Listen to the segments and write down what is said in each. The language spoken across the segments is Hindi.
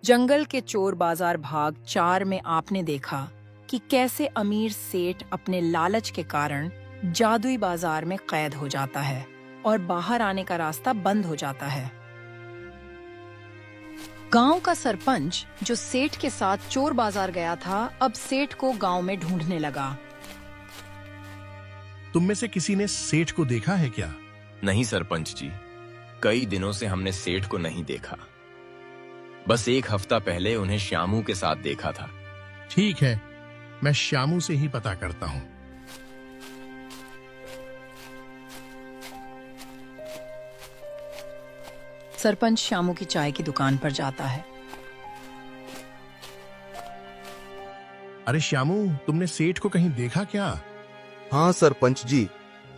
जंगल के चोर बाजार भाग 4 में आपने देखा कि कैसे अमीर सेठ अपने लालच के कारण जादुई बाजार में कैद हो जाता है और बाहर आने का रास्ता बंद हो जाता है। गांव का सरपंच जो सेठ के साथ चोर बाजार गया था, अब सेठ को गांव में ढूंढने लगा। तुम में से किसी ने सेठ को देखा है क्या? नहीं सरपंच जी, कई दिनों से हमने सेठ को नहीं देखा। बस एक हफ्ता पहले उन्हें श्यामू के साथ देखा था। ठीक है, मैं श्यामू से ही पता करता हूँ। सरपंच श्यामू की चाय की दुकान पर जाता है। अरे श्यामू, तुमने सेठ को कहीं देखा क्या? हाँ सरपंच जी,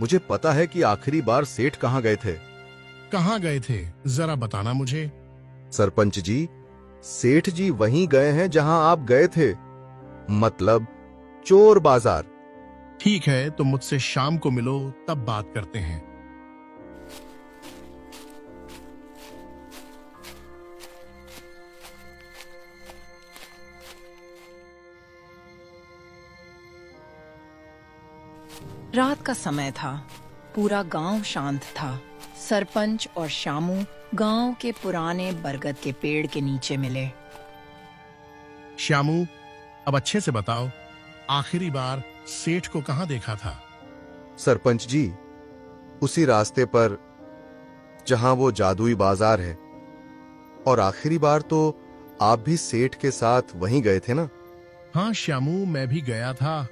मुझे पता है कि आखिरी बार सेठ कहाँ गए थे। कहाँ गए थे, जरा बताना मुझे। सरपंच जी, सेठ जी वहीं गए हैं जहां आप गए थे, मतलब चोर बाजार। ठीक है, तो मुझसे शाम को मिलो, तब बात करते हैं। रात का समय था, पूरा गांव शांत था। सरपंच और श्यामू गांव के पुराने बरगद के पेड़ के नीचे मिले। श्यामू, अब अच्छे से बताओ, आखिरी बार सेठ को कहाँ देखा था? सरपंच जी, उसी रास्ते पर जहां वो जादुई बाजार है। और आखिरी बार तो आप भी सेठ के साथ वहीं गए थे ना? हाँ श्यामू, मैं भी गया था,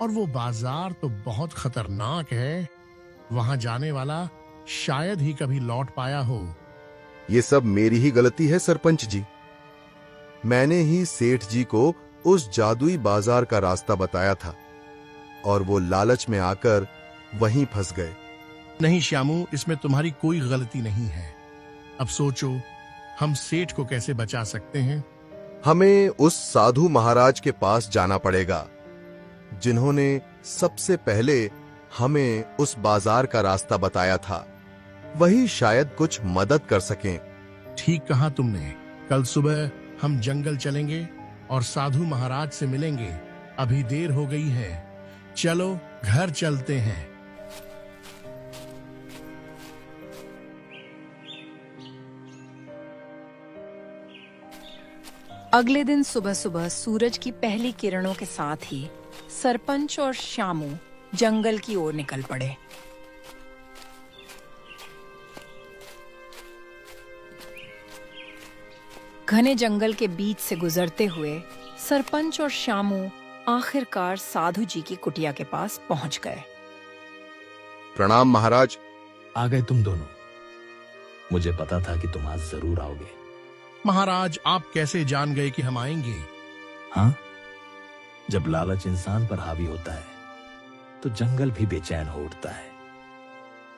और वो बाजार तो बहुत खतरनाक है। वहां जाने वाला शायद ही कभी लौट पाया हो। ये सब मेरी ही गलती है सरपंच जी। मैंने ही सेठ जी को उस जादुई बाजार का रास्ता बताया था, और वो लालच में आकर वहीं फंस गए। नहीं श्यामू, इसमें तुम्हारी कोई गलती नहीं है। अब सोचो, हम सेठ को कैसे बचा सकते हैं? हमें उस साधु महाराज के पास जाना पड़ेगा, जिन्होंने सबसे पहले हमें उस बाजार का रास्ता बताया था। वही शायद कुछ मदद कर सकें। ठीक कहा तुमने। कल सुबह हम जंगल चलेंगे और साधु महाराज से मिलेंगे। अभी देर हो गई है, चलो घर चलते हैं। अगले दिन सुबह सुबह सूरज की पहली किरणों के साथ ही सरपंच और श्यामू जंगल की ओर निकल पड़े। घने जंगल के बीच से गुजरते हुए सरपंच और श्यामू आखिरकार साधु जी की कुटिया के पास पहुंच गए। प्रणाम महाराज। आ गए तुम दोनों। मुझे पता था कि तुम आज जरूर आओगे। महाराज, आप कैसे जान गए कि हम आएंगे? हाँ, जब लालच इंसान पर हावी होता है तो जंगल भी बेचैन हो उठता है।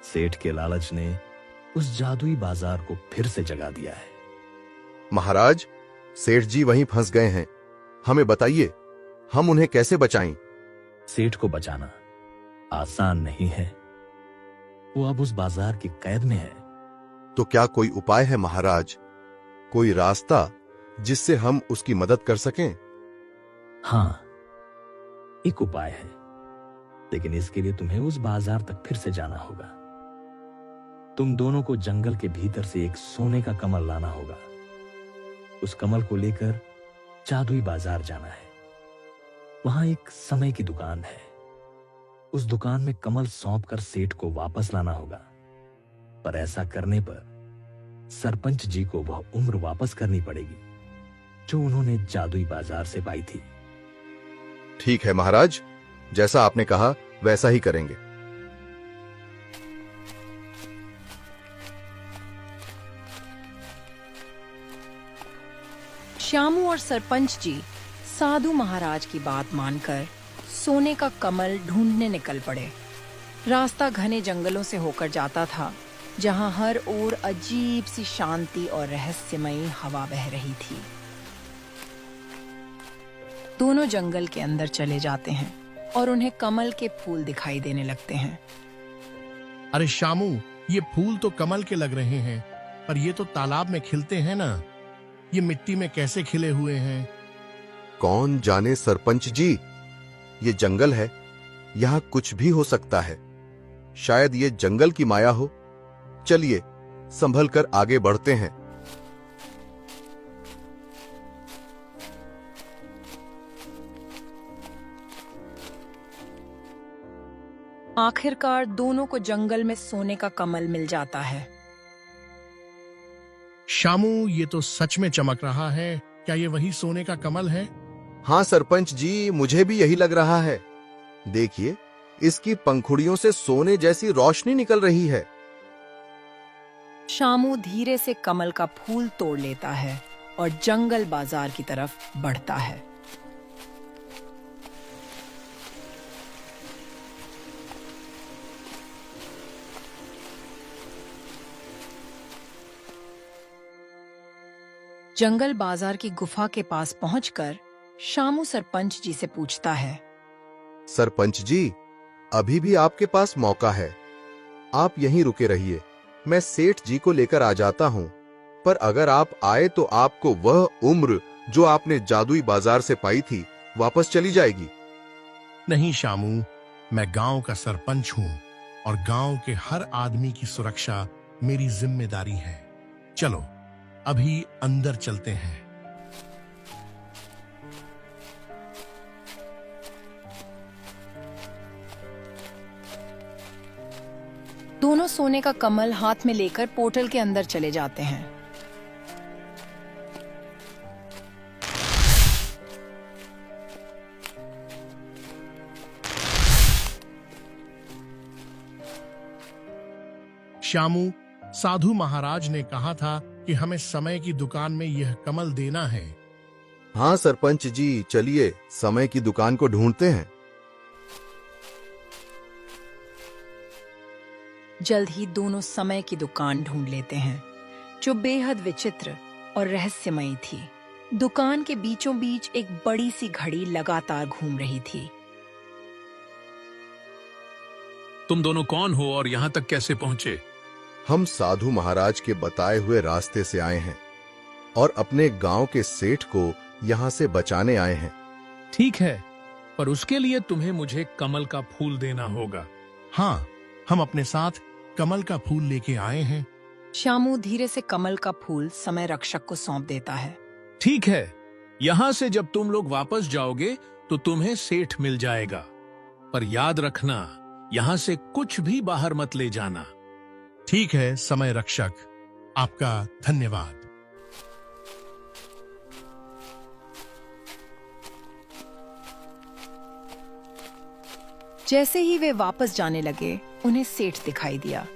सेठ के लालच ने उस जादुई बाजार को फिर से जगा दिया है। महाराज, सेठ जी वहीं फंस गए हैं, हमें बताइए, हम उन्हें कैसे बचाएं? सेठ को बचाना आसान नहीं है। वो अब उस बाजार की कैद में है। तो क्या कोई उपाय है महाराज? कोई रास्ता जिससे हम उसकी मदद कर सकें? हाँ, एक उपाय है, लेकिन इसके लिए तुम्हें उस बाजार तक फिर से जाना होगा। तुम दोनों को जंगल के भीतर से एक सोने का कमल लाना होगा। उस कमल को लेकर जादुई बाजार जाना है। वहां एक समय की दुकान है। उस दुकान में कमल सौंप कर सेठ को वापस लाना होगा। पर ऐसा करने पर सरपंच जी को वह उम्र वापस करनी पड़ेगी जो उन्होंने जादुई बाजार से पाई थी। ठीक है महाराज, जैसा आपने कहा वैसा ही करेंगे। श्यामू और सरपंच जी साधु महाराज की बात मानकर सोने का कमल ढूंढने निकल पड़े। रास्ता घने जंगलों से होकर जाता था, जहां हर ओर अजीब सी शांति और रहस्यमयी हवा बह रही थी। दोनों जंगल के अंदर चले जाते हैं और उन्हें कमल के फूल दिखाई देने लगते हैं। अरे श्यामू, ये फूल तो कमल के लग रहे हैं, पर ये तो तालाब में खिलते हैं ना। ये मिट्टी में कैसे खिले हुए हैं? कौन जाने सरपंच जी, ये जंगल है, यहाँ कुछ भी हो सकता है। शायद ये जंगल की माया हो। चलिए संभल कर आगे बढ़ते हैं। आखिरकार दोनों को जंगल में सोने का कमल मिल जाता है। शामू, ये तो सच में चमक रहा है। क्या ये वही सोने का कमल है? हाँ सरपंच जी, मुझे भी यही लग रहा है। देखिए, इसकी पंखुड़ियों से सोने जैसी रोशनी निकल रही है। शामू धीरे से कमल का फूल तोड़ लेता है और जंगल बाजार की तरफ बढ़ता है। जंगल बाजार की गुफा के पास पहुंचकर शामू सरपंच जी से पूछता है। सरपंच जी, अभी भी आपके पास मौका है। आप यहीं रुके रहिए, मैं सेठ जी को लेकर आ जाता हूं। पर अगर आप आए तो आपको वह उम्र जो आपने जादुई बाजार से पाई थी वापस चली जाएगी। नहीं शामू, मैं गांव का सरपंच हूं और गांव के हर आदमी की सुरक्षा मेरी जिम्मेदारी है। चलो अभी अंदर चलते हैं। दोनों सोने का कमल हाथ में लेकर पोर्टल के अंदर चले जाते हैं। शामू, साधु महाराज ने कहा था कि हमें समय की दुकान में यह कमल देना है। हाँ सरपंच जी, चलिए समय की दुकान को ढूंढते हैं। जल्द ही दोनों समय की दुकान ढूंढ लेते हैं, जो बेहद विचित्र और रहस्यमयी थी। दुकान के बीचों बीच एक बड़ी सी घड़ी लगातार घूम रही थी। तुम दोनों कौन हो और यहाँ तक कैसे पहुंचे? हम साधु महाराज के बताए हुए रास्ते से आए हैं और अपने गांव के सेठ को यहाँ से बचाने आए हैं। ठीक है, पर उसके लिए तुम्हें मुझे कमल का फूल देना होगा। हाँ, हम अपने साथ कमल का फूल लेके आए हैं। शामू धीरे से कमल का फूल समय रक्षक को सौंप देता है। ठीक है, यहाँ से जब तुम लोग वापस जाओगे तो तुम्हें सेठ मिल जाएगा, पर याद रखना यहाँ से कुछ भी बाहर मत ले जाना। ठीक है समय रक्षक, आपका धन्यवाद। जैसे ही वे वापस जाने लगे, उन्हें सेठ दिखाई दिया।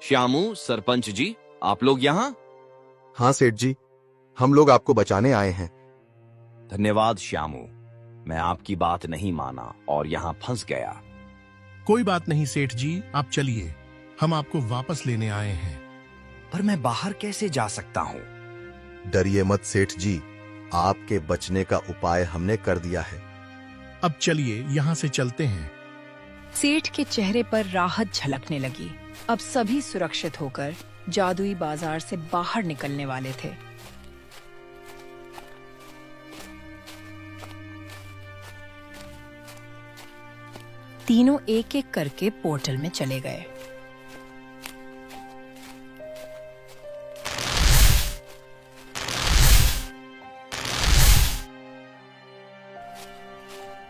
श्यामू, सरपंच जी, आप लोग यहाँ? हाँ सेठ जी, हम लोग आपको बचाने आए हैं। धन्यवाद श्यामू, मैं आपकी बात नहीं माना और यहाँ फंस गया। कोई बात नहीं सेठ जी, आप चलिए, हम आपको वापस लेने आए हैं। पर मैं बाहर कैसे जा सकता हूँ? डरिए मत सेठ जी, आपके बचने का उपाय हमने कर दिया है। अब चलिए यहाँ से चलते हैं। सेठ के चेहरे पर राहत झलकने लगी। अब सभी सुरक्षित होकर जादुई बाजार से बाहर निकलने वाले थे। तीनों एक एक करके पोर्टल में चले गए।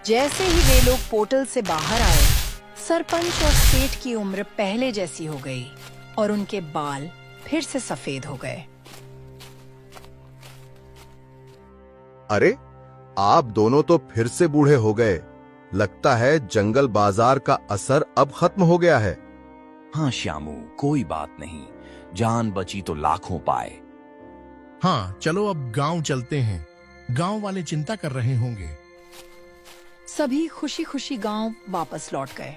जैसे ही वे लोग पोर्टल से बाहर आए, सरपंच और सेठ की उम्र पहले जैसी हो गई और उनके बाल फिर से सफेद हो गए। अरे, आप दोनों तो फिर से बूढ़े हो गए। लगता है जंगल बाजार का असर अब खत्म हो गया है। हाँ श्यामू, कोई बात नहीं, जान बची तो लाखों पाए। हाँ चलो अब गांव चलते हैं। गांव वाले चिंता कर रहे होंगे। सभी खुशी खुशी गांव वापस लौट गए।